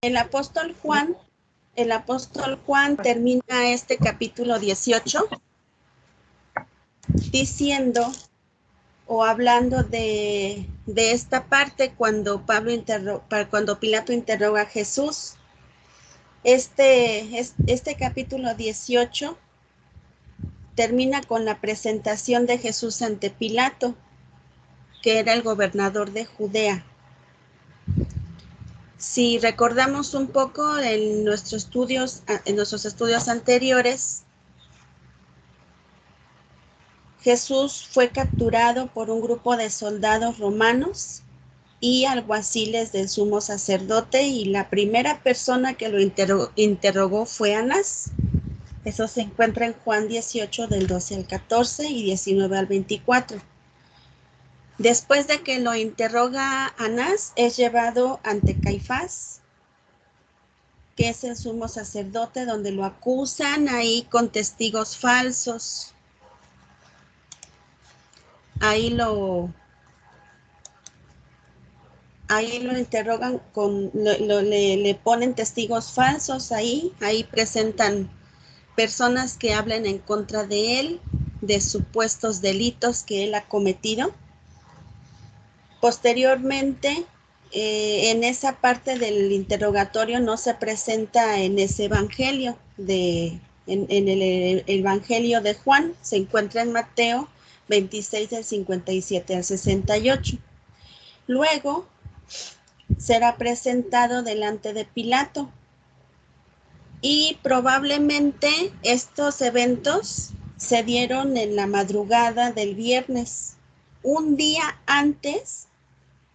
El apóstol Juan, termina este capítulo 18 diciendo o hablando de esta parte cuando Pilato interroga a Jesús. Este capítulo 18 termina con la presentación de Jesús ante Pilato, que era el gobernador de Judea. Si recordamos un poco en nuestros estudios anteriores, Jesús fue capturado por un grupo de soldados romanos y alguaciles del sumo sacerdote, y la primera persona que lo interrogó fue Anás. Eso se encuentra en Juan 18 del 12 al 14 y 19 al 24. Después de que lo interroga Anás, es llevado ante Caifás, que es el sumo sacerdote, donde lo acusan ahí con testigos falsos. Ahí lo interrogan, le ponen testigos falsos ahí presentan personas que hablan en contra de él, de supuestos delitos que él ha cometido. Posteriormente, en esa parte del interrogatorio no se presenta en ese evangelio, en el evangelio de Juan, se encuentra en Mateo 26 del 57 al 68. Luego será presentado delante de Pilato, y probablemente estos eventos se dieron en la madrugada del viernes, un día antes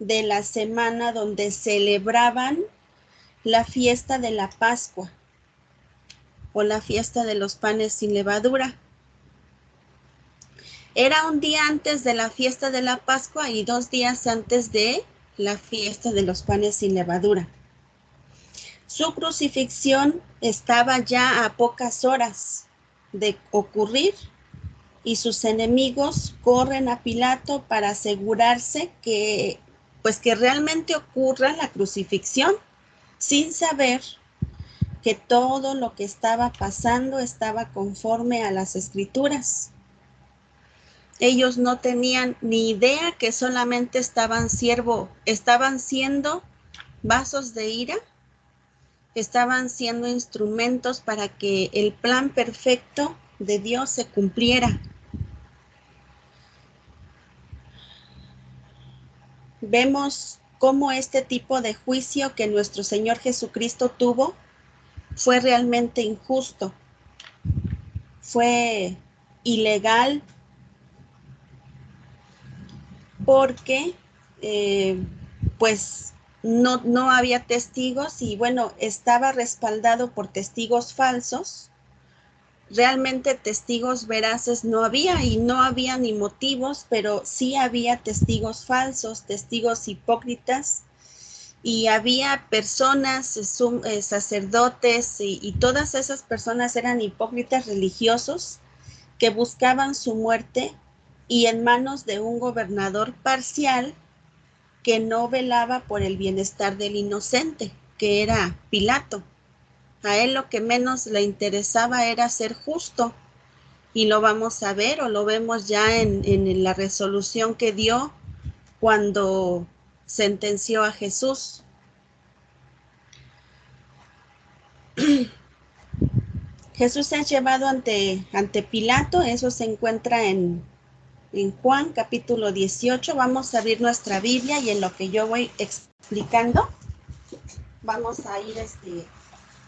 de la semana donde celebraban la fiesta de la Pascua o la fiesta de los panes sin levadura. Era un día antes de la fiesta de la Pascua y 2 días antes de la fiesta de los panes sin levadura. Su crucifixión estaba ya a pocas horas de ocurrir, y sus enemigos corren a Pilato para asegurarse que realmente ocurra la crucifixión, sin saber que todo lo que estaba pasando estaba conforme a las Escrituras. Ellos no tenían ni idea que solamente estaban siendo vasos de ira, estaban siendo instrumentos para que el plan perfecto de Dios se cumpliera. Vemos cómo este tipo de juicio que nuestro Señor Jesucristo tuvo fue realmente injusto, fue ilegal, porque no había testigos, y bueno, estaba respaldado por testigos falsos. Realmente testigos veraces no había, y no había ni motivos, pero sí había testigos falsos, testigos hipócritas, y había personas, sacerdotes, y todas esas personas eran hipócritas religiosos que buscaban su muerte, y en manos de un gobernador parcial que no velaba por el bienestar del inocente, que era Pilato. A él lo que menos le interesaba era ser justo, y lo vamos a ver, o lo vemos ya en la resolución que dio cuando sentenció a Jesús. Jesús es llevado ante Pilato. Eso se encuentra en Juan capítulo 18. Vamos a abrir nuestra Biblia, y en lo que yo voy explicando vamos a ir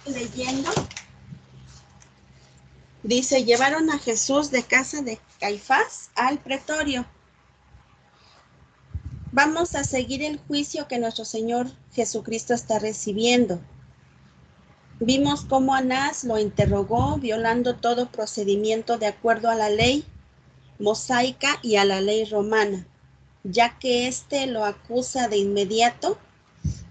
leyendo. Dice: llevaron a Jesús de casa de Caifás al pretorio. Vamos a seguir el juicio que nuestro Señor Jesucristo está recibiendo. Vimos cómo Anás lo interrogó, violando todo procedimiento de acuerdo a la ley mosaica y a la ley romana, ya que éste lo acusa de inmediato,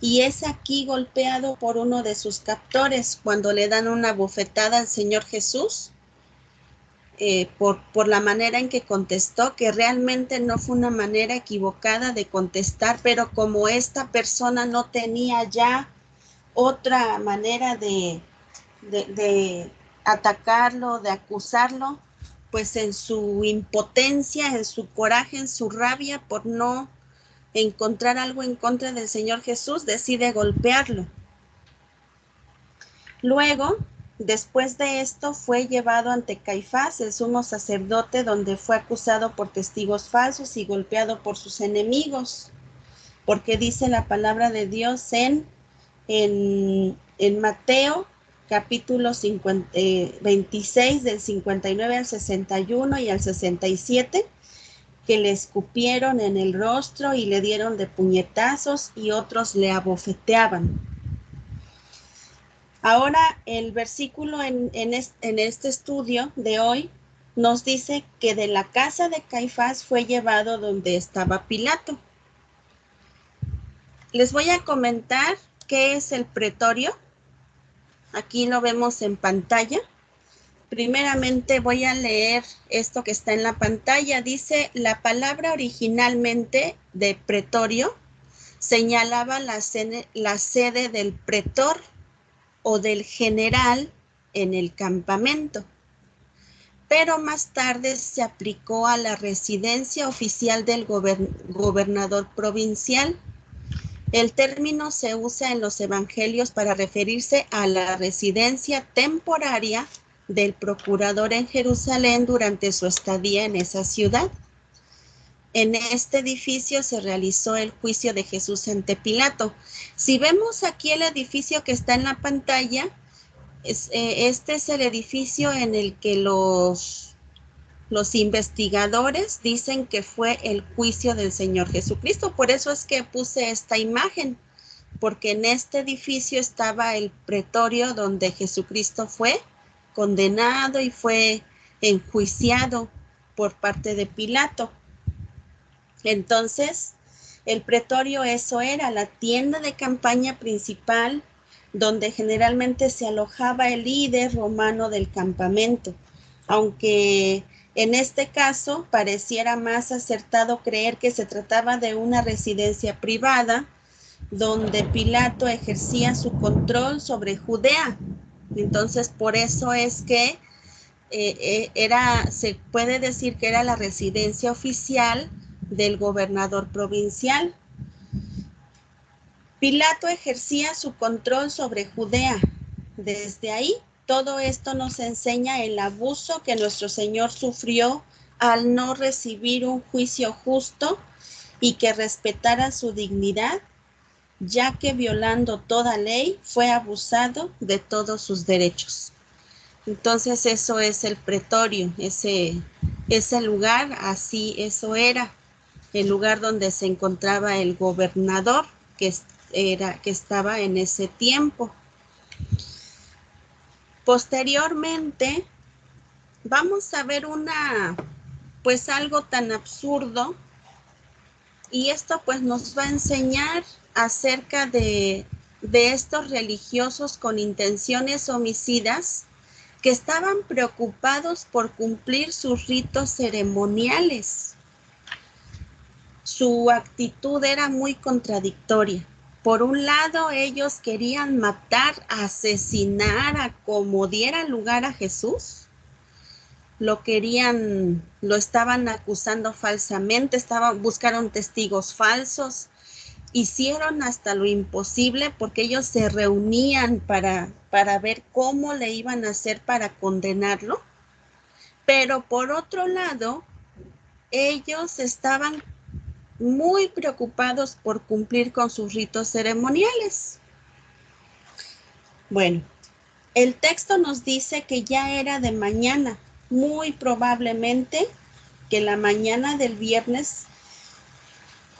y es aquí golpeado por uno de sus captores cuando le dan una bofetada al Señor Jesús, por la manera en que contestó, que realmente no fue una manera equivocada de contestar, pero como esta persona no tenía ya otra manera de atacarlo, de acusarlo, pues en su impotencia, en su coraje, en su rabia por no encontrar algo en contra del Señor Jesús, decide golpearlo. Luego, después de esto, fue llevado ante Caifás, el sumo sacerdote, donde fue acusado por testigos falsos y golpeado por sus enemigos, porque dice la palabra de Dios en Mateo capítulo 26 del 59 al 61 y al 67, que le escupieron en el rostro y le dieron de puñetazos y otros le abofeteaban. Ahora el versículo en este estudio de hoy nos dice que de la casa de Caifás fue llevado donde estaba Pilato. Les voy a comentar qué es el pretorio. Aquí lo vemos en pantalla. Primeramente voy a leer esto que está en la pantalla. Dice, la palabra originalmente de pretorio señalaba la sede del pretor o del general en el campamento, pero más tarde se aplicó a la residencia oficial del gobernador provincial. El término se usa en los evangelios para referirse a la residencia temporaria del procurador en Jerusalén durante su estadía en esa ciudad. En este edificio se realizó el juicio de Jesús ante Pilato. Si vemos aquí el edificio que está en la pantalla, este es el edificio en el que los investigadores dicen que fue el juicio del Señor Jesucristo. Por eso es que puse esta imagen, porque en este edificio estaba el pretorio donde Jesucristo fue condenado y fue enjuiciado por parte de Pilato. Entonces, el pretorio, eso era la tienda de campaña principal donde generalmente se alojaba el líder romano del campamento, aunque en este caso pareciera más acertado creer que se trataba de una residencia privada donde Pilato ejercía su control sobre Judea. Entonces, por eso es que se puede decir que era la residencia oficial del gobernador provincial. Pilato ejercía su control sobre Judea. Desde ahí, todo esto nos enseña el abuso que nuestro Señor sufrió al no recibir un juicio justo y que respetara su dignidad, ya que violando toda ley fue abusado de todos sus derechos. Entonces eso es el pretorio, ese lugar, así eso era, el lugar donde se encontraba el gobernador que estaba en ese tiempo. Posteriormente, vamos a ver pues algo tan absurdo, y esto pues nos va a enseñar acerca de estos religiosos con intenciones homicidas que estaban preocupados por cumplir sus ritos ceremoniales. Su actitud era muy contradictoria. Por un lado, ellos querían matar, asesinar, a como diera lugar a Jesús. Lo estaban acusando falsamente, buscaron testigos falsos, hicieron hasta lo imposible porque ellos se reunían para ver cómo le iban a hacer para condenarlo. Pero por otro lado, ellos estaban muy preocupados por cumplir con sus ritos ceremoniales. Bueno, el texto nos dice que ya era de mañana, muy probablemente que la mañana del viernes,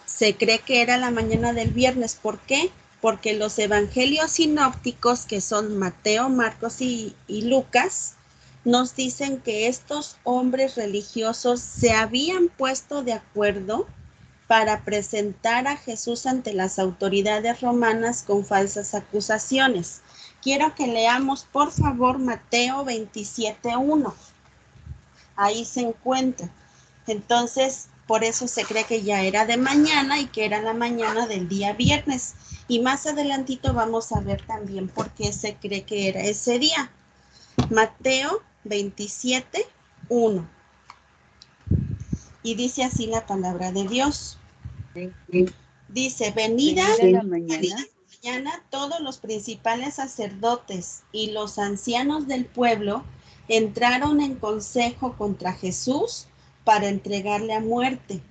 se cree que era la mañana del viernes. ¿Por qué? Porque los evangelios sinópticos, que son Mateo, Marcos y Lucas, nos dicen que estos hombres religiosos se habían puesto de acuerdo para presentar a Jesús ante las autoridades romanas con falsas acusaciones. Quiero que leamos, por favor, Mateo 27:1. Ahí se encuentra. Entonces, por eso se cree que ya era de mañana y que era la mañana del día viernes. Y más adelantito vamos a ver también por qué se cree que era ese día. Mateo 27, 1. Y dice así la palabra de Dios. Dice, venida la mañana, todos los principales sacerdotes y los ancianos del pueblo entraron en consejo contra Jesús para entregarle a muerte.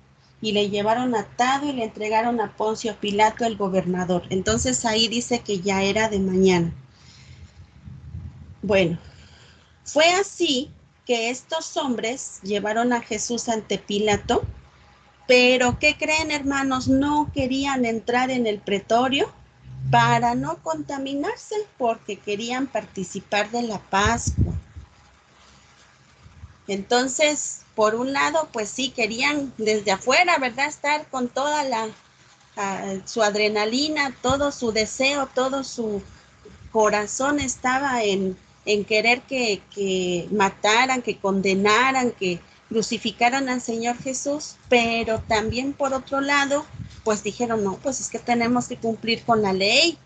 Y le llevaron atado y le entregaron a Poncio Pilato, el gobernador. Entonces ahí dice que ya era de mañana. Bueno, fue así que estos hombres llevaron a Jesús ante Pilato, pero ¿qué creen, hermanos? No querían entrar en el pretorio para no contaminarse porque querían participar de la Pascua. Entonces, por un lado, pues sí, querían desde afuera, ¿verdad? Estar con toda su adrenalina, todo su deseo, todo su corazón estaba en querer que mataran, que condenaran, que crucificaran al Señor Jesús, pero también por otro lado, pues dijeron, no, pues es que tenemos que cumplir con la ley,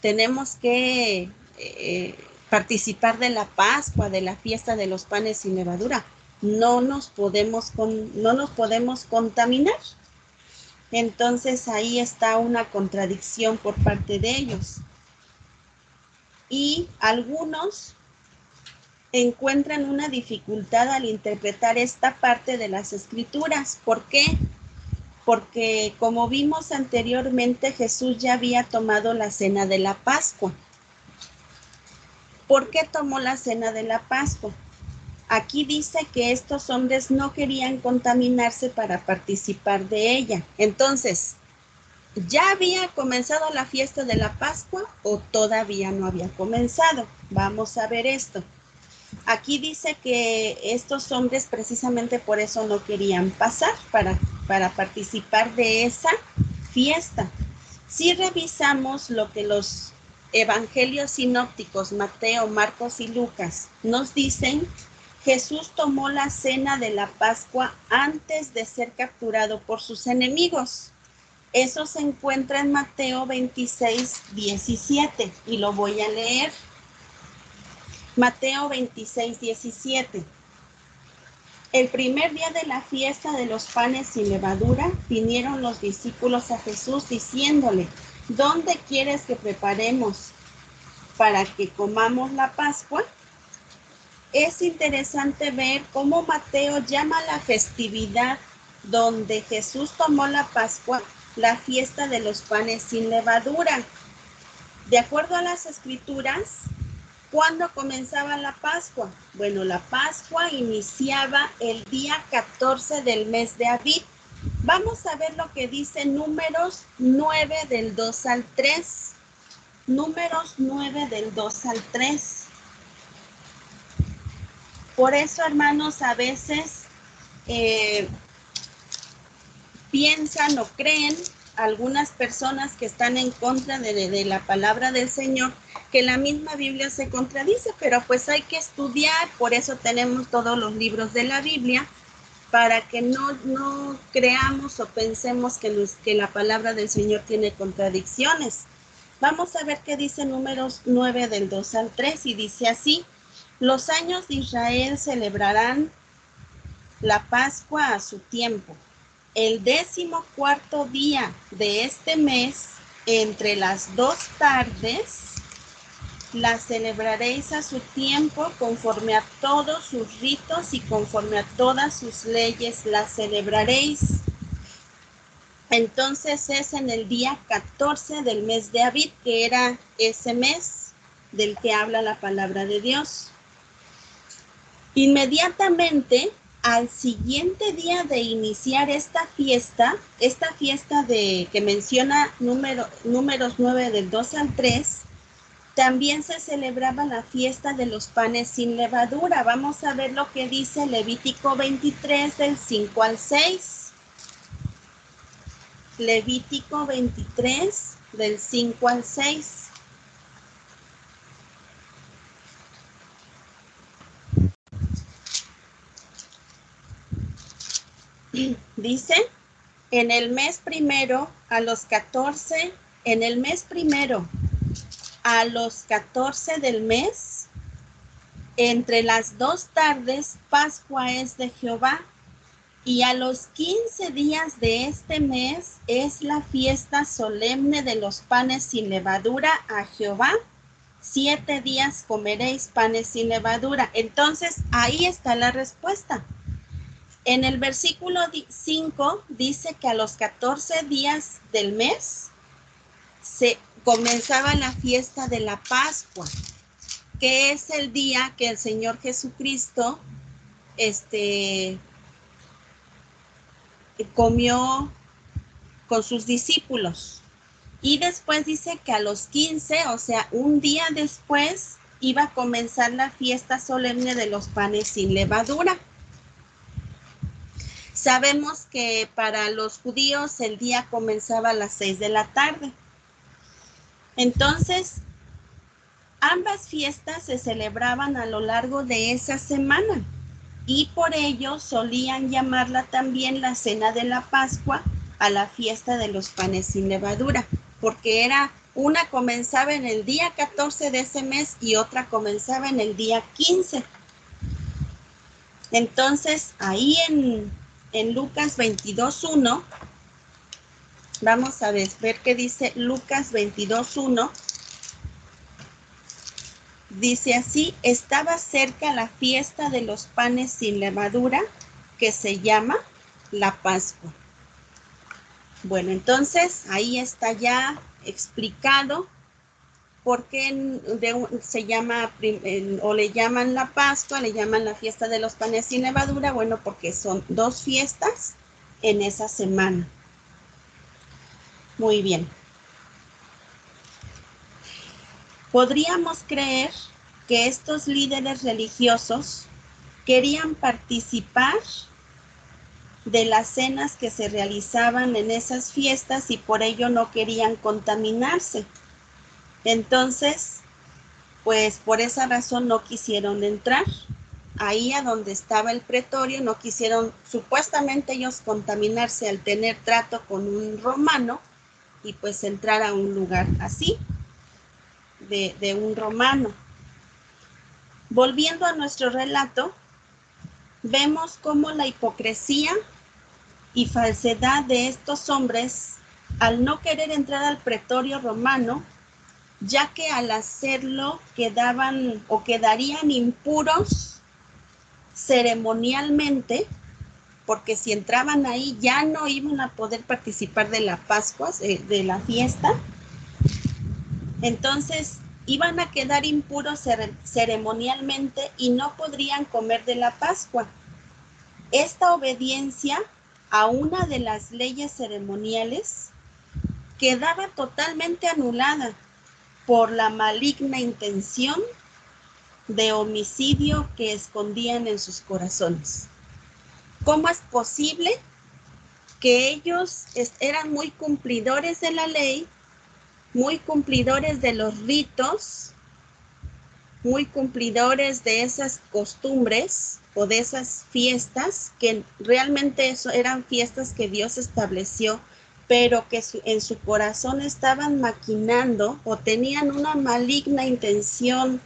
tenemos que participar de la Pascua, de la fiesta de los panes sin levadura, no nos podemos contaminar. Entonces ahí está una contradicción por parte de ellos. Y algunos encuentran una dificultad al interpretar esta parte de las escrituras. ¿Por qué? Porque como vimos anteriormente, Jesús ya había tomado la cena de la Pascua. ¿Por qué tomó la cena de la Pascua? Aquí dice que estos hombres no querían contaminarse para participar de ella. Entonces, ¿ya había comenzado la fiesta de la Pascua o todavía no había comenzado? Vamos a ver esto. Aquí dice que estos hombres precisamente por eso no querían pasar para participar de esa fiesta. Si revisamos lo que los evangelios sinópticos, Mateo, Marcos y Lucas, nos dicen, Jesús tomó la cena de la Pascua antes de ser capturado por sus enemigos. Eso se encuentra en Mateo 26, 17 y lo voy a leer. Mateo 26, 17. El primer día de la fiesta de los panes sin levadura, vinieron los discípulos a Jesús diciéndole, ¿dónde quieres que preparemos para que comamos la Pascua? Es interesante ver cómo Mateo llama la festividad donde Jesús tomó la Pascua, la fiesta de los panes sin levadura. De acuerdo a las escrituras, ¿cuándo comenzaba la Pascua? Bueno, la Pascua iniciaba el día 14 del mes de Abib. Vamos a ver lo que dice Números 9 del 2 al 3. Números 9 del 2 al 3. Por eso, hermanos, a veces piensan o creen algunas personas que están en contra de la palabra del Señor, que la misma Biblia se contradice, pero pues hay que estudiar, por eso tenemos todos los libros de la Biblia, para que no creamos o pensemos que la palabra del Señor tiene contradicciones. Vamos a ver qué dice Números 9 del 2 al 3 y dice así, los años de Israel celebrarán la Pascua a su tiempo. El 14º día de este mes, entre las 2 tardes, la celebraréis a su tiempo, conforme a todos sus ritos y conforme a todas sus leyes la celebraréis. Entonces es en el día 14 del mes de Abib, que era ese mes del que habla la palabra de Dios. Inmediatamente al siguiente día de iniciar esta fiesta que menciona números 9 del 2 al 3, también se celebraba la fiesta de los panes sin levadura. Vamos a ver lo que dice Levítico 23 del 5 al 6. Levítico 23 del 5 al 6. Dice, en el mes primero, a los 14 en el mes primero, a los 14 del mes, entre las 2 tardes, Pascua es de Jehová, y a los 15 días de este mes es la fiesta solemne de los panes sin levadura a Jehová. 7 días comeréis panes sin levadura. Entonces, ahí está la respuesta. En el versículo 5 dice que a los 14 días del mes se comenzaba la fiesta de la Pascua, que es el día que el Señor Jesucristo comió con sus discípulos. Y después dice que a los 15, o sea, un día después, iba a comenzar la fiesta solemne de los panes sin levadura. Sabemos que para los judíos el día comenzaba a las 6 de la tarde. Entonces, ambas fiestas se celebraban a lo largo de esa semana y por ello solían llamarla también la cena de la Pascua a la fiesta de los panes sin levadura, porque una comenzaba en el día 14 de ese mes y otra comenzaba en el día 15. Entonces, ahí en Lucas 22:1, vamos a ver qué dice Lucas 22:1. Dice así: estaba cerca la fiesta de los panes sin levadura, que se llama la Pascua. Bueno, entonces ahí está ya explicado por qué se llama o le llaman la Pascua, le llaman la fiesta de los panes sin levadura. Bueno, porque son 2 fiestas en esa semana. Muy bien. Podríamos creer que estos líderes religiosos querían participar de las cenas que se realizaban en esas fiestas y por ello no querían contaminarse. Entonces, pues por esa razón no quisieron entrar. Ahí a donde estaba el pretorio, no quisieron supuestamente ellos contaminarse al tener trato con un romano y pues entrar a un lugar así, de un romano. Volviendo a nuestro relato, vemos cómo la hipocresía y falsedad de estos hombres al no querer entrar al pretorio romano, ya que al hacerlo quedaban o quedarían impuros ceremonialmente, porque si entraban ahí ya no iban a poder participar de la Pascua, de la fiesta. Entonces iban a quedar impuros ceremonialmente y no podrían comer de la Pascua. Esta obediencia a una de las leyes ceremoniales quedaba totalmente anulada por la maligna intención de homicidio que escondían en sus corazones. ¿Cómo es posible que ellos eran muy cumplidores de la ley, muy cumplidores de los ritos, muy cumplidores de esas costumbres o de esas fiestas, que realmente eran fiestas que Dios estableció, pero que en su corazón estaban maquinando o tenían una maligna intención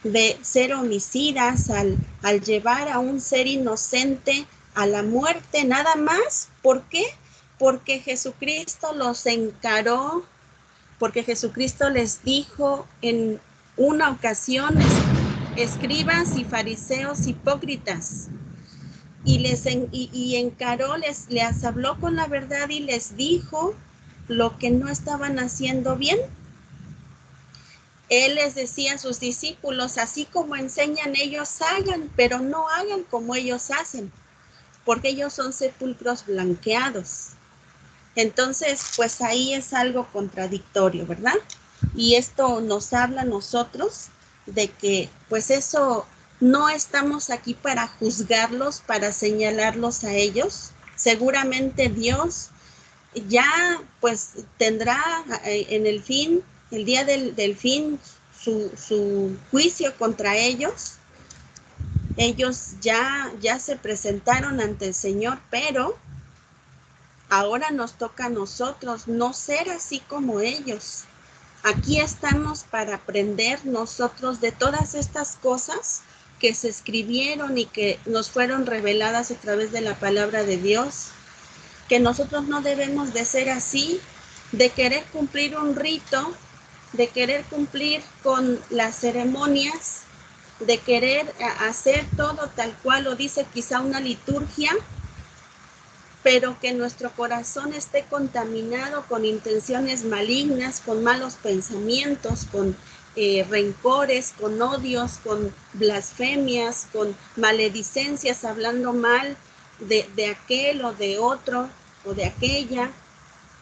de ser homicidas al llevar a un ser inocente a la muerte, nada más? ¿Por qué? Porque Jesucristo los encaró, porque Jesucristo les dijo en una ocasión: escribas y fariseos hipócritas, y encaró, les habló con la verdad y les dijo lo que no estaban haciendo bien. Él les decía a sus discípulos: así como enseñan ellos, hagan, pero no hagan como ellos hacen, porque ellos son sepulcros blanqueados. Entonces, pues ahí es algo contradictorio, ¿verdad? Y esto nos habla a nosotros de que, pues eso, no estamos aquí para juzgarlos, para señalarlos a ellos. Seguramente Dios ya, pues, tendrá en el fin, el día del fin, su juicio contra ellos. Ellos ya se presentaron ante el Señor, pero Ahora nos toca a nosotros no ser así como ellos. Aquí estamos para aprender nosotros de todas estas cosas que se escribieron y que nos fueron reveladas a través de la palabra de Dios, que nosotros no debemos de ser así, de querer cumplir un rito, de querer cumplir con las ceremonias, de querer hacer todo tal cual lo dice quizá una liturgia, pero que nuestro corazón esté contaminado con intenciones malignas, con malos pensamientos, con rencores, con odios, con blasfemias, con maledicencias, hablando mal de aquel o de otro o de aquella,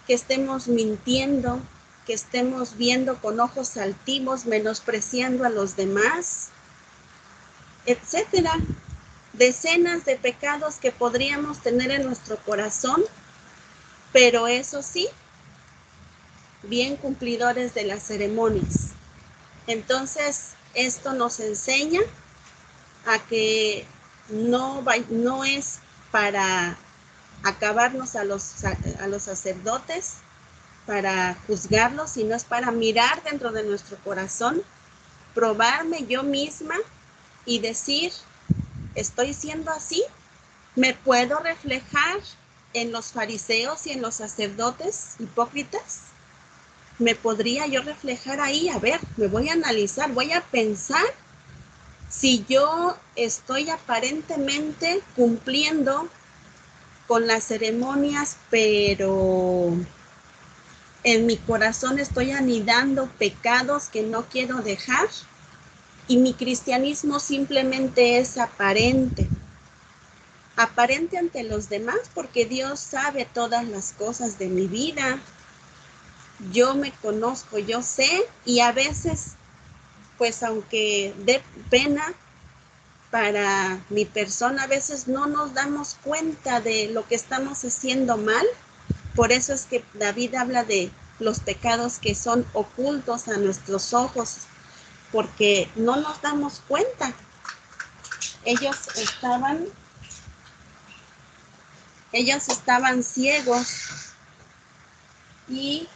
que estemos mintiendo, que estemos viendo con ojos altivos, menospreciando a los demás, etcétera. Decenas de pecados que podríamos tener en nuestro corazón, pero eso sí, bien cumplidores de las ceremonias. Entonces, esto nos enseña a que no es para acabarnos a los sacerdotes, para juzgarlos, sino es para mirar dentro de nuestro corazón, probarme yo misma y decir, ¿estoy siendo así? ¿Me puedo reflejar en los fariseos y en los sacerdotes hipócritas? ¿Me podría yo reflejar ahí? A ver, me voy a analizar, voy a pensar si yo estoy aparentemente cumpliendo con las ceremonias, pero en mi corazón estoy anidando pecados que no quiero dejar, y mi cristianismo simplemente es aparente ante los demás, porque Dios sabe todas las cosas de mi vida. Yo me conozco, yo sé, y a veces, pues aunque dé pena para mi persona, a veces no nos damos cuenta de lo que estamos haciendo mal. Por eso es que David habla de los pecados que son ocultos a nuestros ojos, porque no nos damos cuenta. Ellos estaban ciegos, y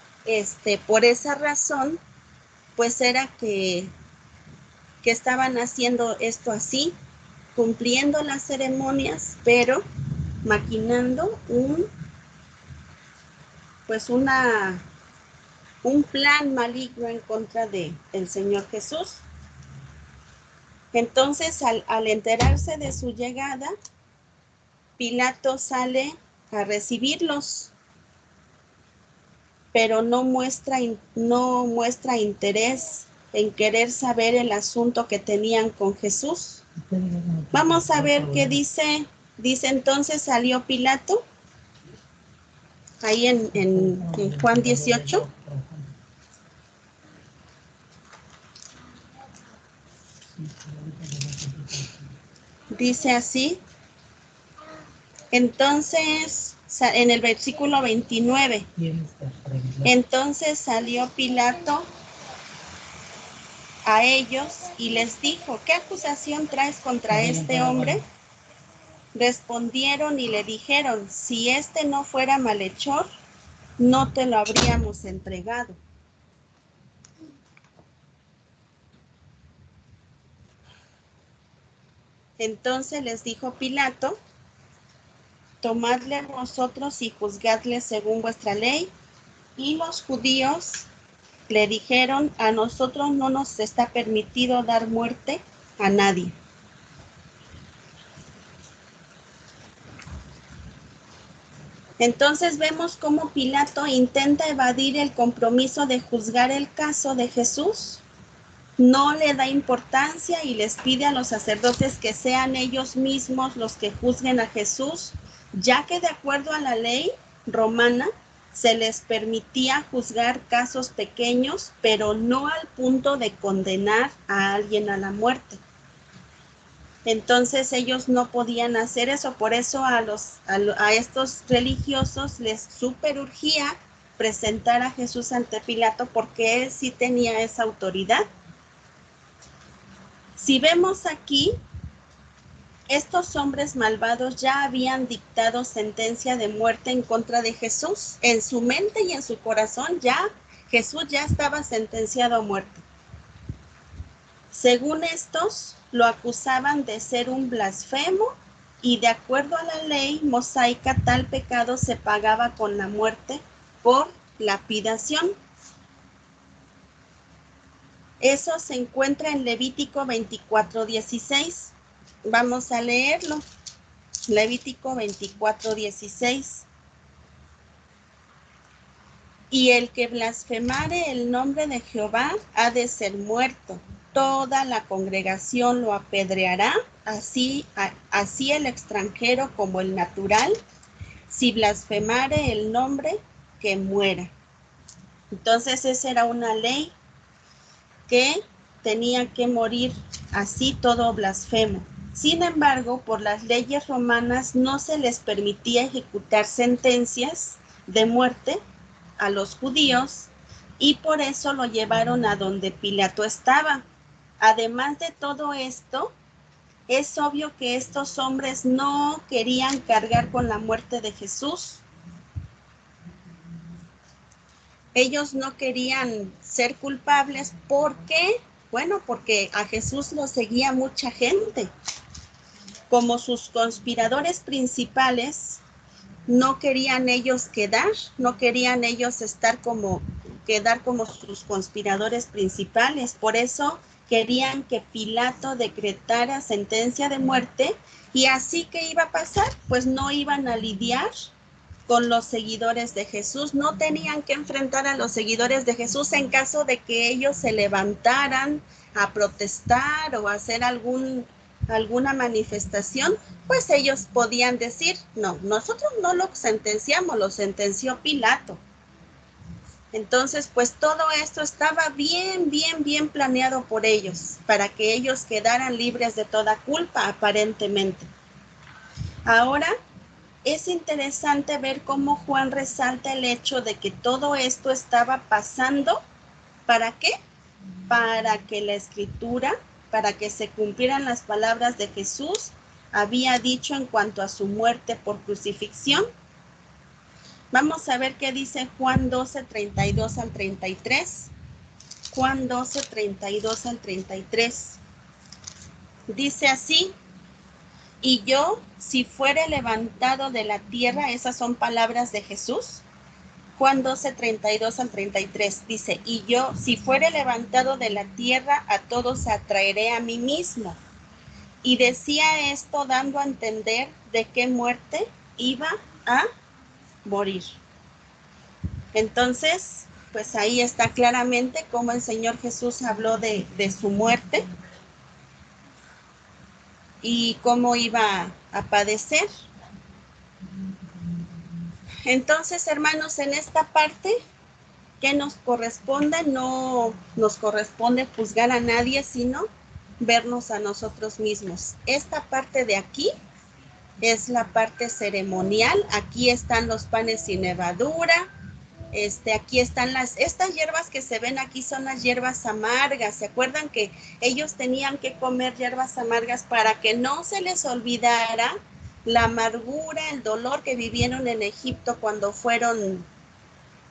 por esa razón, pues era que estaban haciendo esto así, cumpliendo las ceremonias, pero maquinando un plan maligno en contra del Señor Jesús. Entonces, al enterarse de su llegada, Pilato sale a recibirlos, pero no muestra interés en querer saber el asunto que tenían con Jesús. Vamos a ver qué dice. Dice, entonces salió Pilato, ahí en Juan 18. Dice así. Entonces, en el versículo 29. Entonces salió Pilato a ellos y les dijo, ¿qué acusación traes contra este hombre? Respondieron y le dijeron, si este no fuera malhechor, no te lo habríamos entregado. Entonces les dijo Pilato, tomadle vosotros y juzgadle según vuestra ley. Y los judíos le dijeron, a nosotros no nos está permitido dar muerte a nadie. Entonces vemos cómo Pilato intenta evadir el compromiso de juzgar el caso de Jesús. No le da importancia y les pide a los sacerdotes que sean ellos mismos los que juzguen a Jesús, ya que de acuerdo a la ley romana se les permitía juzgar casos pequeños, pero no al punto de condenar a alguien a la muerte. Entonces ellos no podían hacer eso, por eso a estos religiosos les superurgía presentar a Jesús ante Pilato, porque él sí tenía esa autoridad. Si vemos aquí, estos hombres malvados ya habían dictado sentencia de muerte en contra de Jesús. En su mente y en su corazón Jesús ya estaba sentenciado a muerte. Según estos, lo acusaban de ser un blasfemo y de acuerdo a la ley mosaica, tal pecado se pagaba con la muerte por lapidación. Eso se encuentra en Levítico 24:16. Vamos a leerlo. Levítico 24:16. Y el que blasfemare el nombre de Jehová ha de ser muerto. Toda la congregación lo apedreará, así el extranjero como el natural. Si blasfemare el nombre, que muera. Entonces esa era una ley que tenía que morir así todo blasfemo. Sin embargo, por las leyes romanas no se les permitía ejecutar sentencias de muerte a los judíos y por eso lo llevaron a donde Pilato estaba. Además de todo esto, es obvio que estos hombres no querían cargar con la muerte de Jesús. Ellos no querían ser culpables. ¿Por qué? Bueno, porque a Jesús lo seguía mucha gente. Como sus conspiradores principales, no querían ellos no querían ellos quedar como sus conspiradores principales. Por eso querían que Pilato decretara sentencia de muerte y así que iba a pasar, pues no iban a lidiar con los seguidores de Jesús, no tenían que enfrentar a los seguidores de Jesús en caso de que ellos se levantaran a protestar o a hacer alguna manifestación, pues ellos podían decir, no, nosotros no lo sentenciamos, lo sentenció Pilato. Entonces, pues todo esto estaba bien planeado por ellos, para que ellos quedaran libres de toda culpa, aparentemente. Ahora, es interesante ver cómo Juan resalta el hecho de que todo esto estaba pasando. ¿Para qué? Para que la escritura, para que se cumplieran las palabras de Jesús, había dicho en cuanto a su muerte por crucifixión. Vamos a ver qué dice Juan 12:32 al 33. Juan 12:32 al 33. Dice así: y yo, si fuere levantado de la tierra, esas son palabras de Jesús. Juan 12:32 al 33 dice, y yo, si fuere levantado de la tierra, a todos atraeré a mí mismo. Y decía esto dando a entender de qué muerte iba a morir. Entonces, pues ahí está claramente cómo el Señor Jesús habló de su muerte y cómo iba a padecer. Entonces, hermanos, en esta parte, ¿qué nos corresponde? No nos corresponde juzgar a nadie, sino vernos a nosotros mismos. Esta parte de aquí es la parte ceremonial. Aquí están los panes sin levadura. Aquí están estas hierbas que se ven aquí son las hierbas amargas. ¿Se acuerdan que ellos tenían que comer hierbas amargas para que no se les olvidara la amargura, el dolor que vivieron en Egipto cuando fueron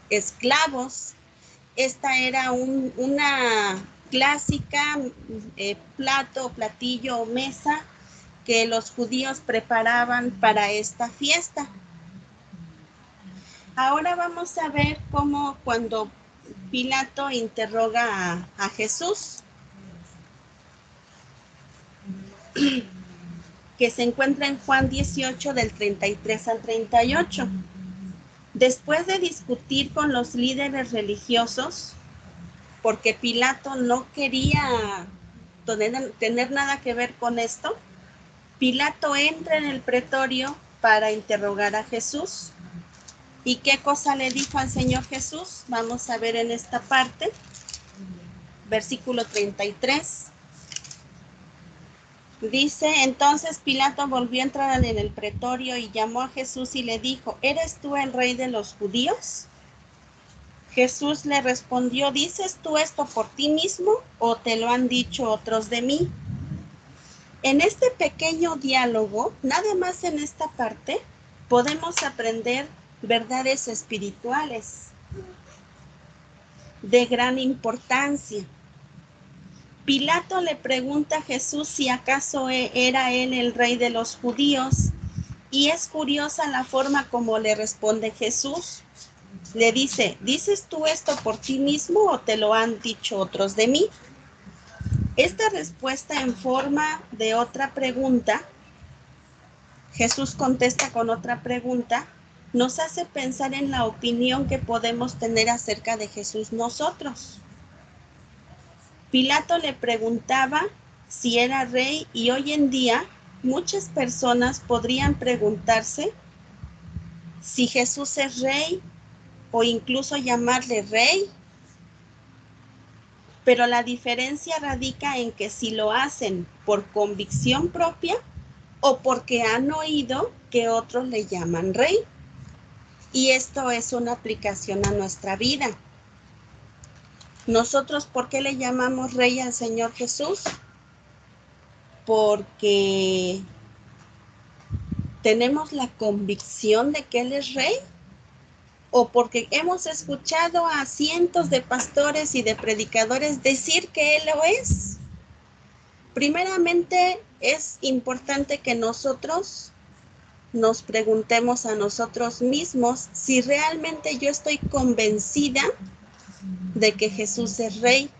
esclavos? Esta era una clásica platillo o mesa que los judíos preparaban para esta fiesta. Ahora vamos a ver cómo cuando Pilato interroga a Jesús, que se encuentra en Juan 18 del 33 al 38. Después de discutir con los líderes religiosos, porque Pilato no quería tener nada que ver con esto, Pilato entra en el pretorio para interrogar a Jesús. ¿Y qué cosa le dijo al Señor Jesús? Vamos a ver en esta parte, versículo 33. Dice, entonces Pilato volvió a entrar en el pretorio y llamó a Jesús y le dijo, ¿eres tú el rey de los judíos? Jesús le respondió, ¿dices tú esto por ti mismo o te lo han dicho otros de mí? En este pequeño diálogo, nada más en esta parte, podemos aprender verdades espirituales de gran importancia. Pilato le pregunta a Jesús si acaso era él el rey de los judíos, y es curiosa la forma como le responde Jesús. Le dice, ¿dices tú esto por ti mismo o te lo han dicho otros de mí? Esta respuesta en forma de otra pregunta, Jesús contesta con otra pregunta, nos hace pensar en la opinión que podemos tener acerca de Jesús nosotros. Pilato le preguntaba si era rey y hoy en día muchas personas podrían preguntarse si Jesús es rey o incluso llamarle rey, pero la diferencia radica en que si lo hacen por convicción propia o porque han oído que otros le llaman rey. Y esto es una aplicación a nuestra vida. Nosotros, ¿por qué le llamamos rey al Señor Jesús? Porque tenemos la convicción de que Él es rey, o porque hemos escuchado a cientos de pastores y de predicadores decir que Él lo es. Primeramente, es importante que nosotros nos preguntemos a nosotros mismos si realmente yo estoy convencida de que Jesús es rey.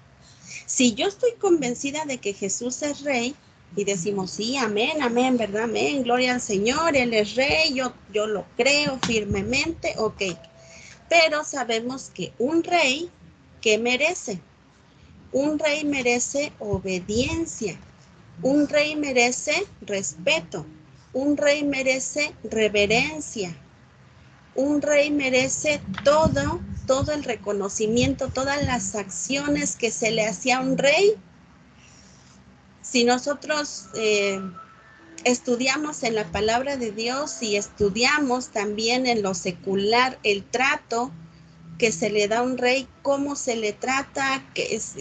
Si yo estoy convencida de que Jesús es rey y decimos, sí, amén, amén, ¿verdad? Amén, gloria al Señor, Él es rey, yo lo creo firmemente, ok. Pero sabemos que un rey, ¿qué merece? Un rey merece obediencia, un rey merece respeto, un rey merece reverencia, un rey merece todo el reconocimiento, todas las acciones que se le hacía a un rey. Si nosotros estudiamos en la palabra de Dios y estudiamos también en lo secular el trato que se le da a un rey, cómo se le trata, que es,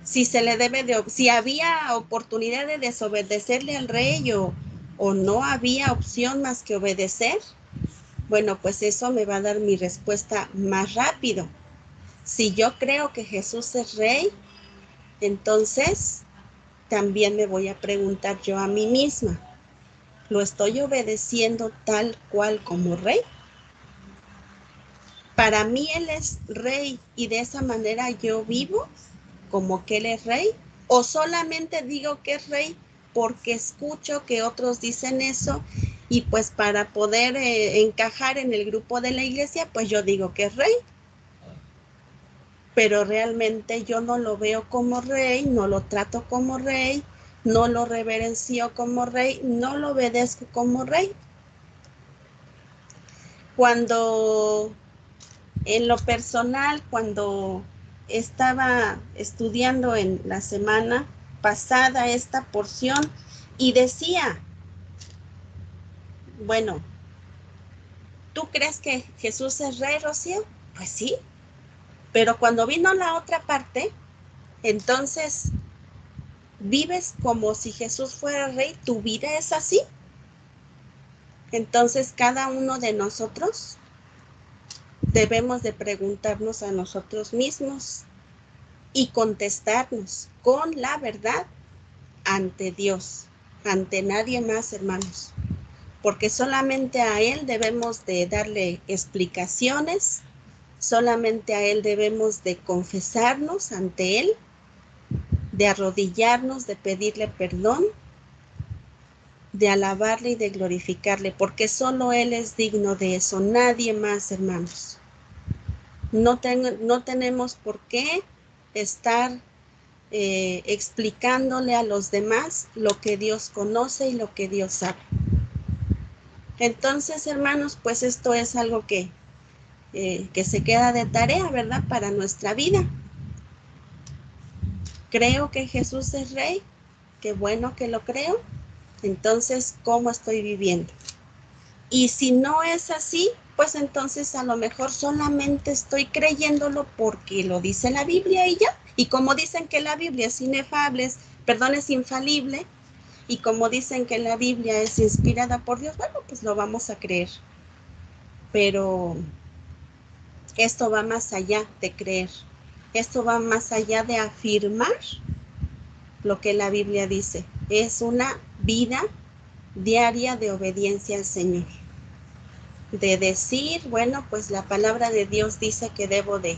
si se le debe de, si había oportunidad de desobedecerle al rey o no había opción más que obedecer, bueno, pues eso me va a dar mi respuesta más rápido. Si yo creo que Jesús es rey, entonces también me voy a preguntar yo a mí misma, ¿lo estoy obedeciendo tal cual como rey? Para mí Él es rey y de esa manera yo vivo como que Él es rey, o solamente digo que es rey porque escucho que otros dicen eso y pues para poder encajar en el grupo de la iglesia, pues yo digo que es rey. Pero realmente yo no lo veo como rey, no lo trato como rey, no lo reverencio como rey, no lo obedezco como rey. Cuando en lo personal, cuando estaba estudiando en la semana pasada esta porción y decía, bueno, ¿tú crees que Jesús es rey, Rocío? Pues sí, pero cuando vino la otra parte, entonces, ¿vives como si Jesús fuera rey? ¿Tu vida es así? Entonces, cada uno de nosotros debemos de preguntarnos a nosotros mismos y contestarnos con la verdad ante Dios, ante nadie más, hermanos, porque solamente a Él debemos de darle explicaciones, solamente a Él debemos de confesarnos ante Él, de arrodillarnos, de pedirle perdón, de alabarle y de glorificarle, porque solo Él es digno de eso, nadie más, hermanos. No tenemos por qué estar explicándole a los demás lo que Dios conoce y lo que Dios sabe. Entonces, hermanos, pues esto es algo que se queda de tarea, ¿verdad? Para nuestra vida. Creo que Jesús es rey, qué bueno que lo creo. Entonces, ¿cómo estoy viviendo? Y si no es así, pues entonces a lo mejor solamente estoy creyéndolo porque lo dice la Biblia y ya. Y como dicen que la Biblia es inefable, es infalible, y como dicen que la Biblia es inspirada por Dios, bueno, pues lo vamos a creer. Pero esto va más allá de creer. Esto va más allá de afirmar lo que la Biblia dice. Es una vida diaria de obediencia al Señor. De decir, bueno, pues la palabra de Dios dice que debo de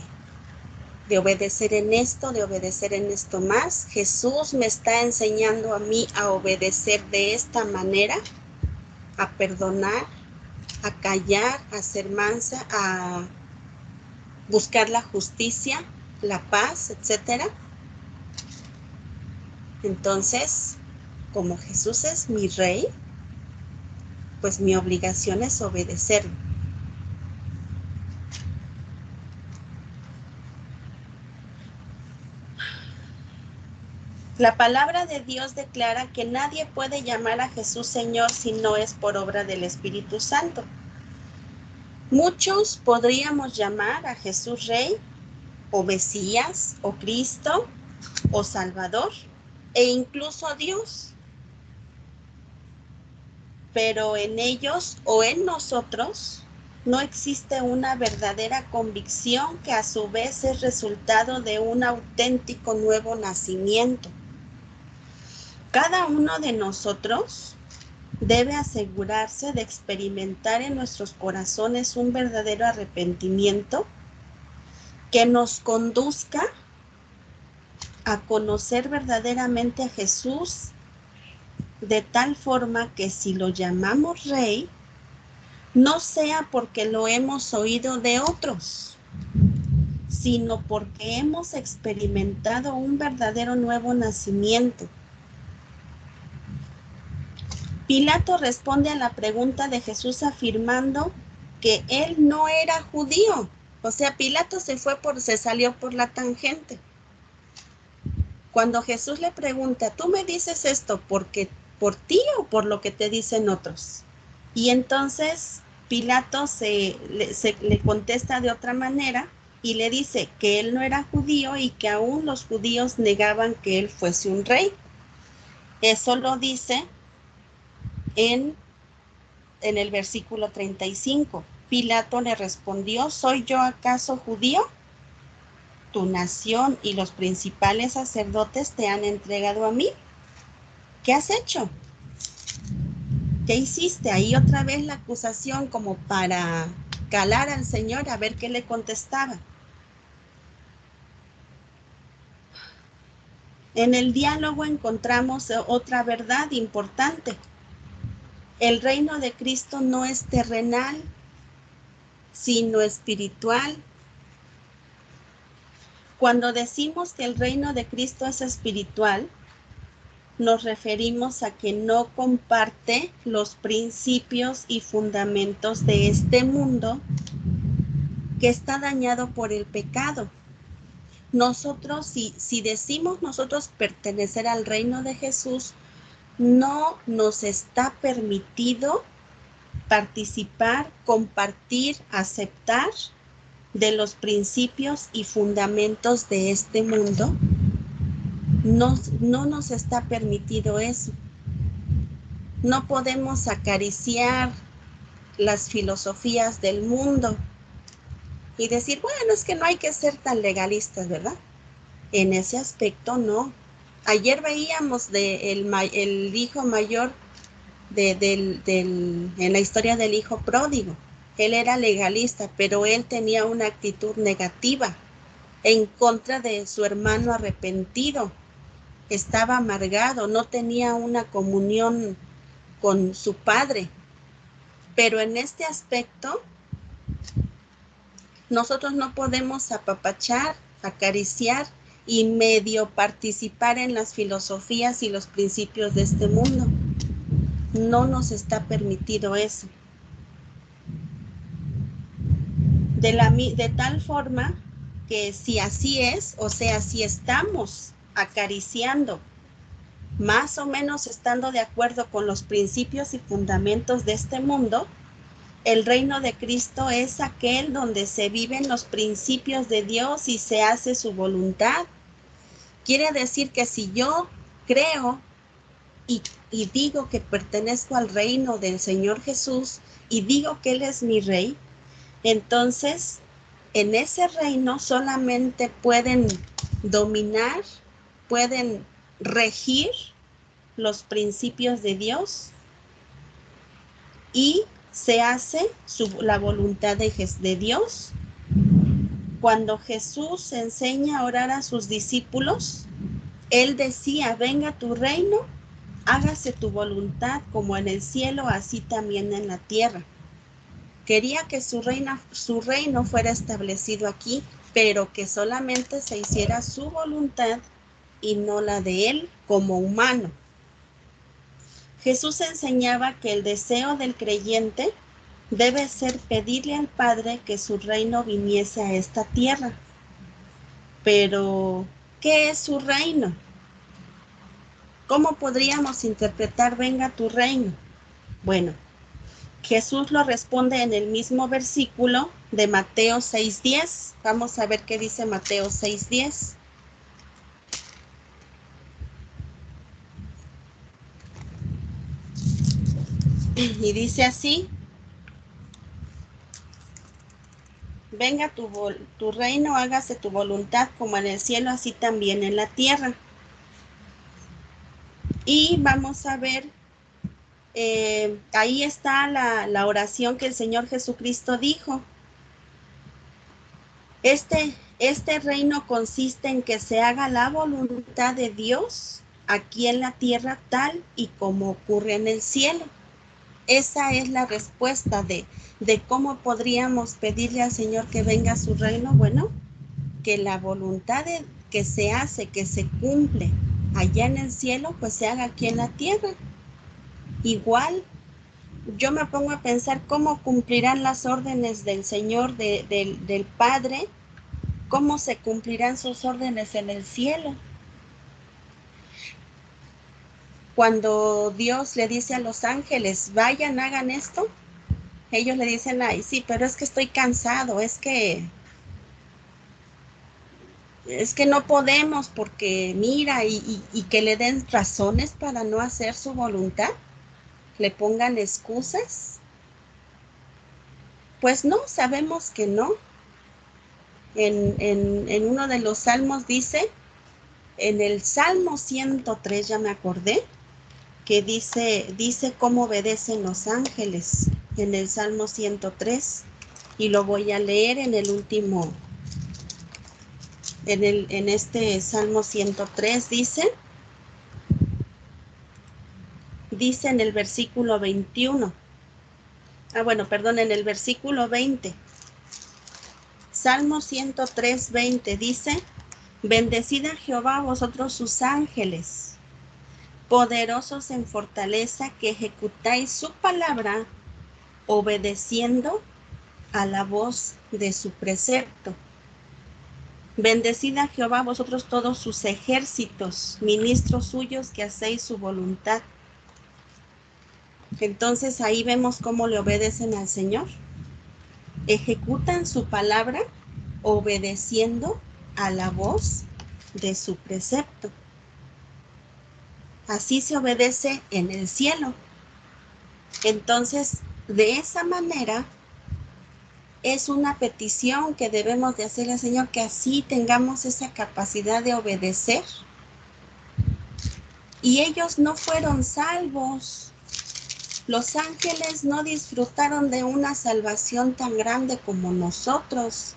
obedecer en esto, de obedecer en esto más. Jesús me está enseñando a mí a obedecer de esta manera, a perdonar, a callar, a ser mansa, a buscar la justicia, la paz, etcétera. Entonces, como Jesús es mi rey, pues mi obligación es obedecerlo. La palabra de Dios declara que nadie puede llamar a Jesús Señor si no es por obra del Espíritu Santo. Muchos podríamos llamar a Jesús Rey, o Mesías, o Cristo, o Salvador, e incluso Dios. Pero en ellos o en nosotros no existe una verdadera convicción que a su vez es resultado de un auténtico nuevo nacimiento. Cada uno de nosotros debe asegurarse de experimentar en nuestros corazones un verdadero arrepentimiento que nos conduzca a conocer verdaderamente a Jesús de tal forma que si lo llamamos Rey, no sea porque lo hemos oído de otros, sino porque hemos experimentado un verdadero nuevo nacimiento. Pilato responde a la pregunta de Jesús afirmando que él no era judío. O sea, Pilato se salió por la tangente. Cuando Jesús le pregunta, ¿tú me dices esto porque por ti o por lo que te dicen otros? Y entonces Pilato le contesta de otra manera y le dice que él no era judío y que aún los judíos negaban que él fuese un rey. Eso lo dice en el versículo 35. Pilato le respondió, ¿soy yo acaso judío? Tu nación y los principales sacerdotes te han entregado a mí. ¿Qué has hecho? ¿Qué hiciste? Ahí otra vez la acusación como para calar al Señor a ver qué le contestaba. En el diálogo encontramos otra verdad importante. El reino de Cristo no es terrenal, sino espiritual. Cuando decimos que el reino de Cristo es espiritual, nos referimos a que no comparte los principios y fundamentos de este mundo que está dañado por el pecado. Nosotros, si decimos nosotros pertenecer al reino de Jesús, no nos está permitido participar, compartir, aceptar de los principios y fundamentos de este mundo. No nos está permitido eso. No podemos acariciar las filosofías del mundo y decir, bueno, es que no hay que ser tan legalistas, ¿verdad? En ese aspecto no. Ayer veíamos el hijo mayor en la historia del hijo pródigo. Él era legalista, pero él tenía una actitud negativa en contra de su hermano arrepentido. Estaba amargado, no tenía una comunión con su padre. Pero en este aspecto, nosotros no podemos apapachar, acariciar y medio participar en las filosofías y los principios de este mundo. No nos está permitido eso. De tal forma que si así es, o sea, si estamos acariciando, más o menos estando de acuerdo con los principios y fundamentos de este mundo, El reino de Cristo es aquel donde se viven los principios de Dios y se hace su voluntad. Quiere decir que si yo creo y, y digo que pertenezco al reino del Señor Jesús y digo que Él es mi rey, entonces en ese reino solamente pueden dominar, pueden regir los principios de Dios y se hace la voluntad de Dios. Cuando Jesús enseña a orar a sus discípulos, Él decía, venga tu reino, hágase tu voluntad como en el cielo, así también en la tierra. Quería que su reino fuera establecido aquí, pero que solamente se hiciera su voluntad y no la de Él como humano. Jesús enseñaba que el deseo del creyente debe ser pedirle al Padre que su reino viniese a esta tierra. Pero, ¿qué es su reino? ¿Cómo podríamos interpretar venga tu reino? Bueno, Jesús lo responde en el mismo versículo de Mateo 6:10. Vamos a ver qué dice Mateo 6:10. Y dice así, venga tu reino, hágase tu voluntad como en el cielo, así también en la tierra. Y vamos a ver, ahí está la oración que el Señor Jesucristo dijo. Este reino consiste en que se haga la voluntad de Dios aquí en la tierra tal y como ocurre en el cielo. Esa es la respuesta de cómo podríamos pedirle al Señor que venga a su reino. Bueno, que la voluntad que se hace, que se cumple allá en el cielo, pues se haga aquí en la tierra. Igual, yo me pongo a pensar cómo cumplirán las órdenes del Señor, del Padre, cómo se cumplirán sus órdenes en el cielo. Cuando Dios le dice a los ángeles, vayan, hagan esto, ellos le dicen, ay, sí, pero es que estoy cansado, es que no podemos porque mira, y que le den razones para no hacer su voluntad, le pongan excusas. Pues no, sabemos que no. En uno de los salmos dice, en el Salmo 103, ya me acordé, que dice cómo obedecen los ángeles en el Salmo 103, y lo voy a leer en el último, en este Salmo 103 dice en el versículo 21, en el versículo 20, Salmo 103, 20 dice, bendecid a Jehová vosotros sus ángeles, poderosos en fortaleza, que ejecutáis su palabra, obedeciendo a la voz de su precepto. Bendecid a Jehová vosotros todos sus ejércitos, ministros suyos que hacéis su voluntad. Entonces ahí vemos cómo le obedecen al Señor. Ejecutan su palabra obedeciendo a la voz de su precepto. Así se obedece en el cielo. Entonces, de esa manera, es una petición que debemos de hacerle al Señor, que así tengamos esa capacidad de obedecer. Y ellos no fueron salvos. Los ángeles no disfrutaron de una salvación tan grande como nosotros.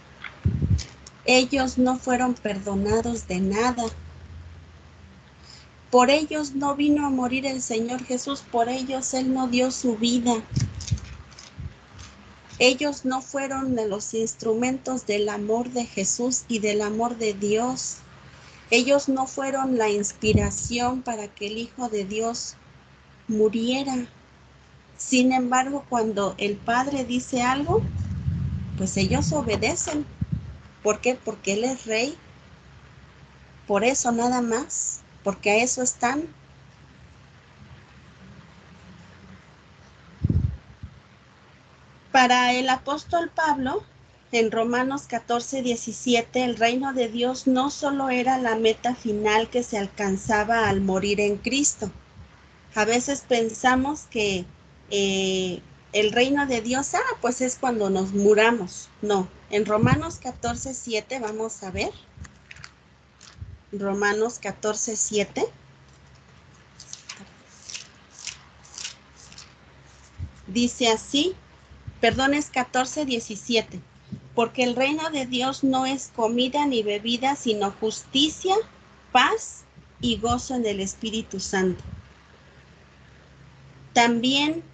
Ellos no fueron perdonados de nada. Por ellos no vino a morir el Señor Jesús, por ellos Él no dio su vida. Ellos no fueron de los instrumentos del amor de Jesús y del amor de Dios. Ellos no fueron la inspiración para que el Hijo de Dios muriera. Sin embargo, cuando el Padre dice algo, pues ellos obedecen. ¿Por qué? Porque Él es Rey. Por eso nada más, porque a eso están. Para el apóstol Pablo, en Romanos 14:17, el reino de Dios no solo era la meta final que se alcanzaba al morir en Cristo. A veces pensamos que el reino de Dios, pues es cuando nos muramos. No, en Romanos 14:7 vamos a ver. Romanos 14:7. Dice así, perdón, es 14:17. Porque el reino de Dios no es comida ni bebida, sino justicia, paz y gozo en el Espíritu Santo. También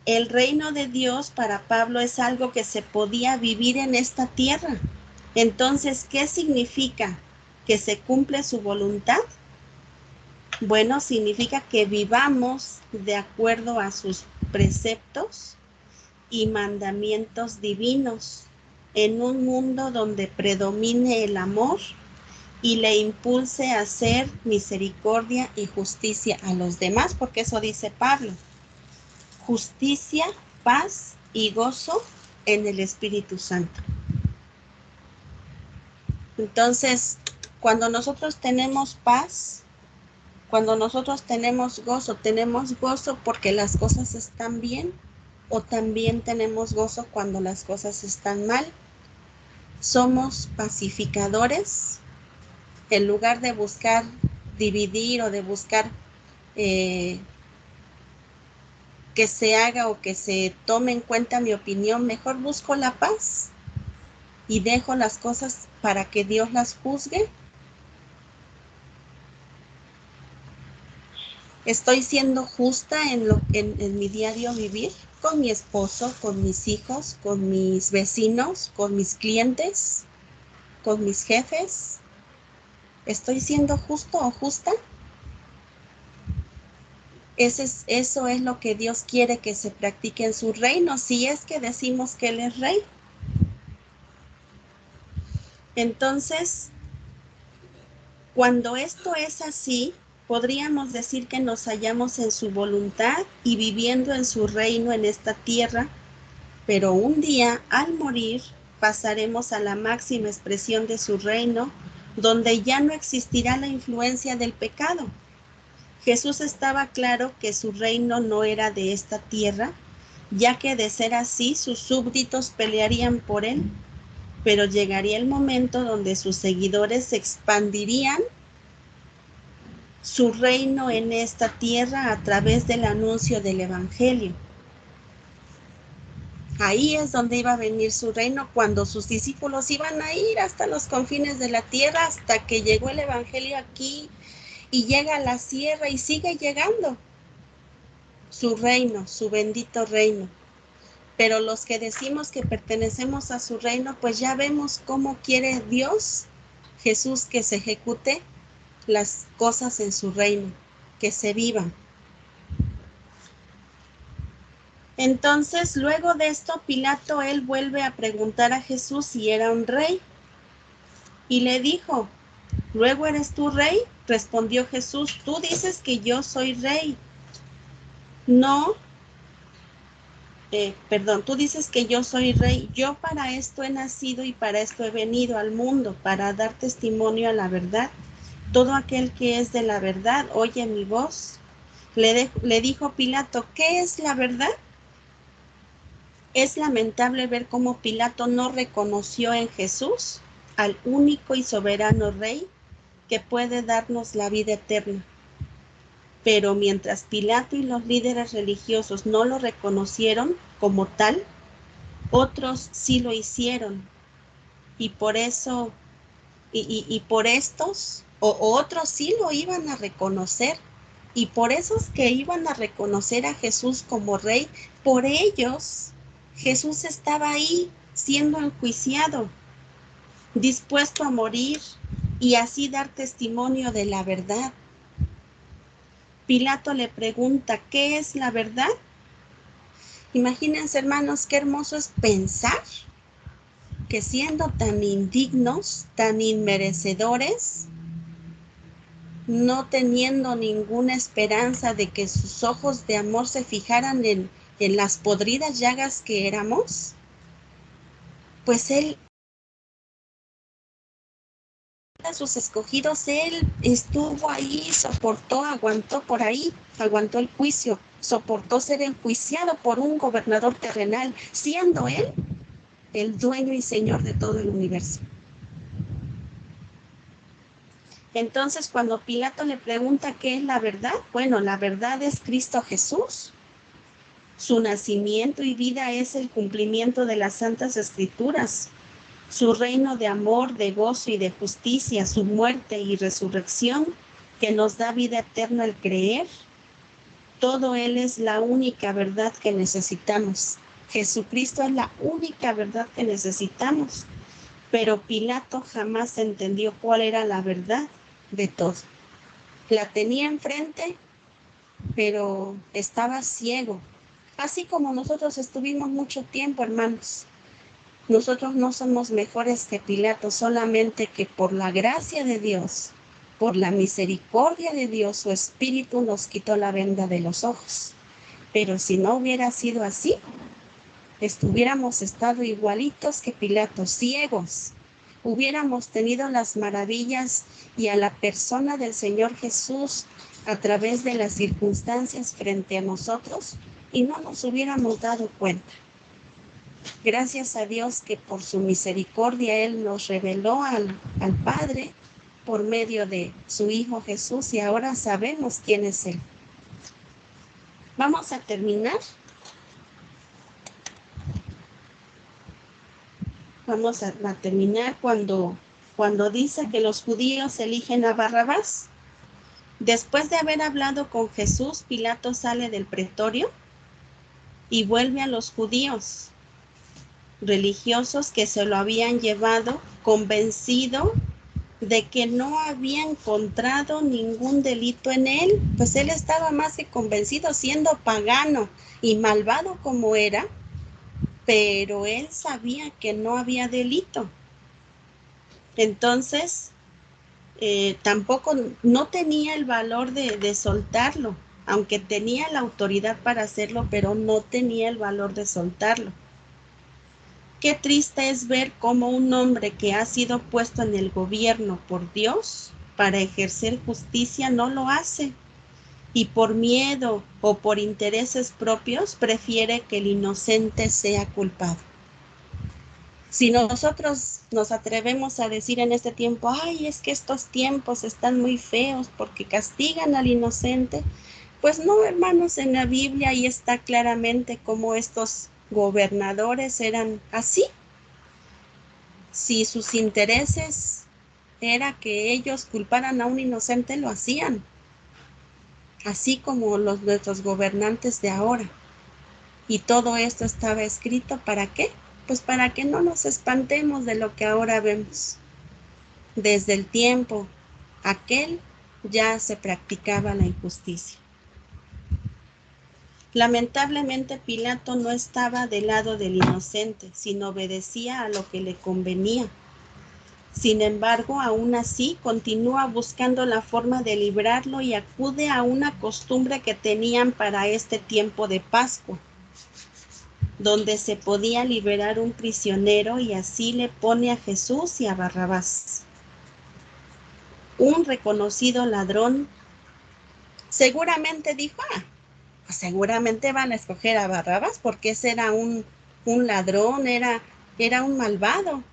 el reino de Dios para Pablo es algo que se podía vivir en esta tierra. Entonces, ¿qué significa que se cumple su voluntad? Bueno, significa que vivamos de acuerdo a sus preceptos y mandamientos divinos en un mundo donde predomine el amor y le impulse a hacer misericordia y justicia a los demás, porque eso dice Pablo. Justicia, paz y gozo en el Espíritu Santo. Entonces, cuando nosotros tenemos paz, cuando nosotros tenemos gozo porque las cosas están bien, o también tenemos gozo cuando las cosas están mal. Somos pacificadores en lugar de buscar dividir o de buscar que se haga o que se tome en cuenta mi opinión. Mejor busco la paz y dejo las cosas para que Dios las juzgue. Estoy siendo justa en mi diario vivir con mi esposo, con mis hijos, con mis vecinos, con mis clientes, con mis jefes. ¿Estoy siendo justo o justa? Eso es lo que Dios quiere que se practique en su reino, si es que decimos que Él es rey. Entonces, cuando esto es así, podríamos decir que nos hallamos en su voluntad y viviendo en su reino en esta tierra, pero un día, al morir, pasaremos a la máxima expresión de su reino, donde ya no existirá la influencia del pecado. Jesús estaba claro que su reino no era de esta tierra, ya que de ser así, sus súbditos pelearían por él, pero llegaría el momento donde sus seguidores expandirían su reino en esta tierra a través del anuncio del Evangelio. Ahí es donde iba a venir su reino, cuando sus discípulos iban a ir hasta los confines de la tierra, hasta que llegó el Evangelio aquí y llega a la sierra y sigue llegando su reino, su bendito reino. Pero los que decimos que pertenecemos a su reino, pues ya vemos cómo quiere Dios, Jesús, que se ejecute las cosas en su reino, que se vivan. Entonces, luego de esto, Pilato, él vuelve a preguntar a Jesús si era un rey. Y le dijo, ¿luego eres tú rey? Respondió Jesús, tú dices que yo soy rey. No, tú dices que yo soy rey. Yo para esto he nacido y para esto he venido al mundo, para dar testimonio a la verdad. Todo aquel que es de la verdad oye mi voz. Le dijo Pilato, ¿qué es la verdad? Es lamentable ver cómo Pilato no reconoció en Jesús al único y soberano Rey que puede darnos la vida eterna. Pero mientras Pilato y los líderes religiosos no lo reconocieron como tal, otros sí lo hicieron. Y por eso, y por estos, o otros sí lo iban a reconocer. Y por esos que iban a reconocer a Jesús como Rey, por ellos Jesús estaba ahí siendo enjuiciado, dispuesto a morir y así dar testimonio de la verdad. Pilato le pregunta, ¿qué es la verdad? Imagínense, hermanos, qué hermoso es pensar que siendo tan indignos, tan inmerecedores, no teniendo ninguna esperanza de que sus ojos de amor se fijaran en en las podridas llagas que éramos, pues Él, a sus escogidos, Él estuvo ahí, soportó, aguantó por ahí, aguantó el juicio, soportó ser enjuiciado por un gobernador terrenal, siendo Él el dueño y señor de todo el universo. Entonces, cuando Pilato le pregunta qué es la verdad, bueno, la verdad es Cristo Jesús. Su nacimiento y vida es el cumplimiento de las Santas Escrituras. Su reino de amor, de gozo y de justicia, su muerte y resurrección, que nos da vida eterna al creer. Todo Él es la única verdad que necesitamos. Jesucristo es la única verdad que necesitamos. Pero Pilato jamás entendió cuál era la verdad de todo. La tenía enfrente, pero estaba ciego. Así como nosotros estuvimos mucho tiempo, hermanos. Nosotros no somos mejores que Pilato, solamente que por la gracia de Dios, por la misericordia de Dios, su Espíritu nos quitó la venda de los ojos. Pero si no hubiera sido así, hubiéramos estado igualitos que Pilato, ciegos. Hubiéramos tenido las maravillas y a la persona del Señor Jesús a través de las circunstancias frente a nosotros y no nos hubiéramos dado cuenta. Gracias a Dios que por su misericordia Él nos reveló al Padre por medio de su Hijo Jesús y ahora sabemos quién es Él. Vamos a terminar. Vamos a terminar cuando dice que los judíos eligen a Barrabás. Después de haber hablado con Jesús, Pilato sale del pretorio y vuelve a los judíos religiosos que se lo habían llevado, convencido de que no había encontrado ningún delito en él, pues él estaba más que convencido, siendo pagano y malvado como era, pero él sabía que no había delito. Entonces, tampoco no tenía el valor de soltarlo, aunque tenía la autoridad para hacerlo, pero no tenía el valor de soltarlo. Qué triste es ver cómo un hombre que ha sido puesto en el gobierno por Dios para ejercer justicia no lo hace, y por miedo o por intereses propios prefiere que el inocente sea culpado. Si nosotros nos atrevemos a decir en este tiempo, ay, es que estos tiempos están muy feos porque castigan al inocente, pues no, hermanos, en la Biblia ahí está claramente cómo estos gobernadores eran así. Si sus intereses era que ellos culparan a un inocente, lo hacían, así como nuestros gobernantes de ahora. Y todo esto estaba escrito, ¿para qué? Pues para que no nos espantemos de lo que ahora vemos. Desde el tiempo aquel ya se practicaba la injusticia. Lamentablemente Pilato no estaba del lado del inocente, sino obedecía a lo que le convenía. Sin embargo, aún así continúa buscando la forma de librarlo y acude a una costumbre que tenían para este tiempo de Pascua, donde se podía liberar un prisionero, y así le pone a Jesús y a Barrabás. Un reconocido ladrón seguramente dijo, pues seguramente van a escoger a Barrabás porque ese era un ladrón, era un malvado.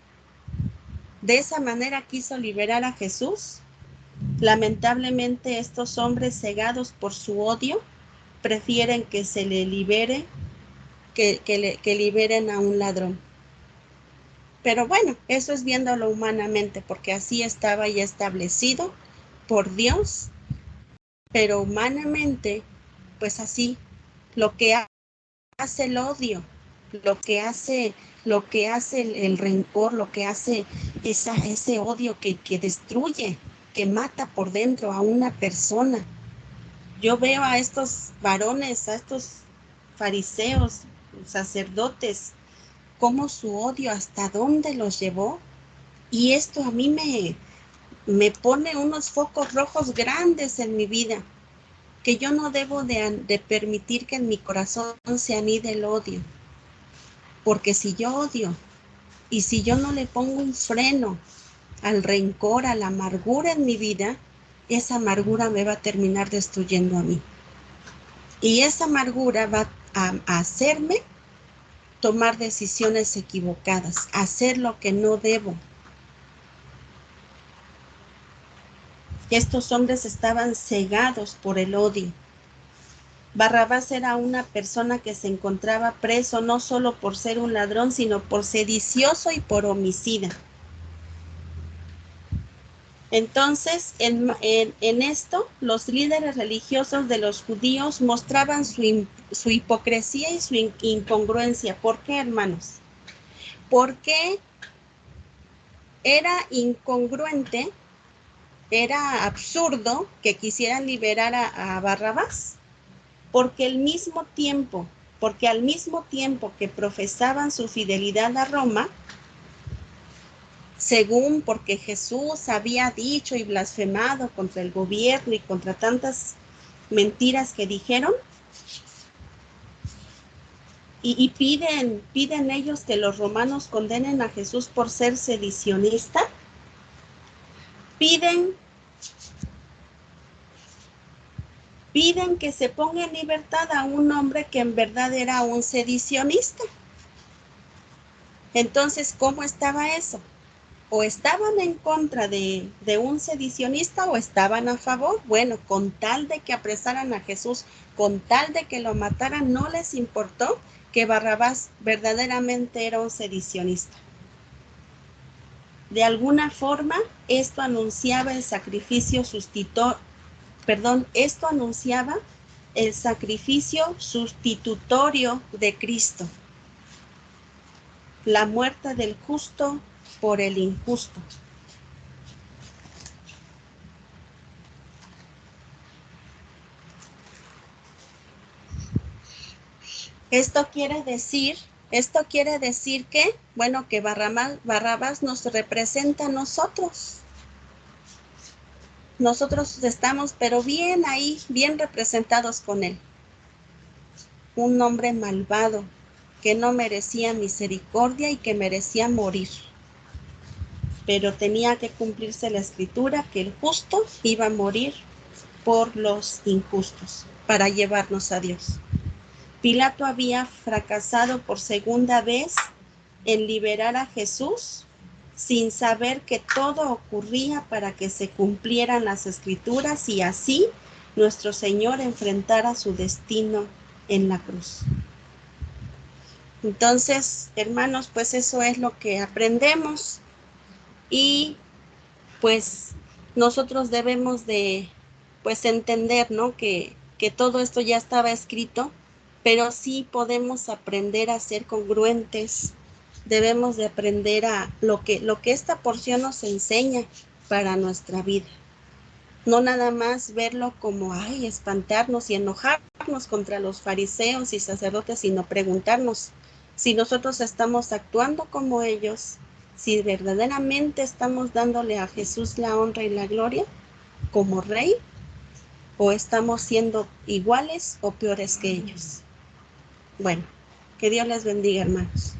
De esa manera quiso liberar a Jesús. Lamentablemente estos hombres cegados por su odio prefieren que se le libere, que liberen a un ladrón. Pero bueno, eso es viéndolo humanamente, porque así estaba ya establecido por Dios, pero humanamente, pues así, lo que hace el odio, lo que hace el rencor, lo que hace ese odio que destruye, que mata por dentro a una persona. Yo veo a estos varones, a estos fariseos, sacerdotes, cómo su odio hasta dónde los llevó. Y esto a mí me pone unos focos rojos grandes en mi vida, que yo no debo de permitir que en mi corazón se anide el odio, porque si yo odio y si yo no le pongo un freno al rencor, a la amargura en mi vida, esa amargura me va a terminar destruyendo a mí. Y esa amargura va a hacerme tomar decisiones equivocadas, hacer lo que no debo. Estos hombres estaban cegados por el odio. Barrabás era una persona que se encontraba preso no solo por ser un ladrón, sino por sedicioso y por homicida. Entonces, en esto, los líderes religiosos de los judíos mostraban su hipocresía y su incongruencia. ¿Por qué, hermanos? Porque era incongruente, era absurdo que quisieran liberar a Barrabás, porque al mismo tiempo que profesaban su fidelidad a Roma, según porque Jesús había dicho y blasfemado contra el gobierno y contra tantas mentiras que dijeron, y piden ellos que los romanos condenen a Jesús por ser sedicionista, piden que se ponga en libertad a un hombre que en verdad era un sedicionista. Entonces, ¿cómo estaba eso? O estaban en contra de un sedicionista o estaban a favor. Bueno, con tal de que apresaran a Jesús, con tal de que lo mataran, no les importó que Barrabás verdaderamente era un sedicionista. De alguna forma, esto anunciaba el sacrificio sustitutorio de Cristo, la muerte del justo por el injusto. Esto quiere decir que, bueno, que Barrabás nos representa a nosotros. Nosotros estamos, pero bien ahí, bien representados con él. Un hombre malvado que no merecía misericordia y que merecía morir. Pero tenía que cumplirse la escritura que el justo iba a morir por los injustos para llevarnos a Dios. Pilato había fracasado por segunda vez en liberar a Jesús sin saber que todo ocurría para que se cumplieran las escrituras y así nuestro Señor enfrentara su destino en la cruz. Entonces, hermanos, pues eso es lo que aprendemos y pues nosotros debemos de pues entender, ¿no? Que todo esto ya estaba escrito, pero sí podemos aprender a ser congruentes, debemos de aprender a lo que esta porción nos enseña para nuestra vida. No nada más verlo como, ay, espantarnos y enojarnos contra los fariseos y sacerdotes, sino preguntarnos si nosotros estamos actuando como ellos, si verdaderamente estamos dándole a Jesús la honra y la gloria como Rey, o estamos siendo iguales o peores que ellos. Bueno, que Dios les bendiga, hermanos.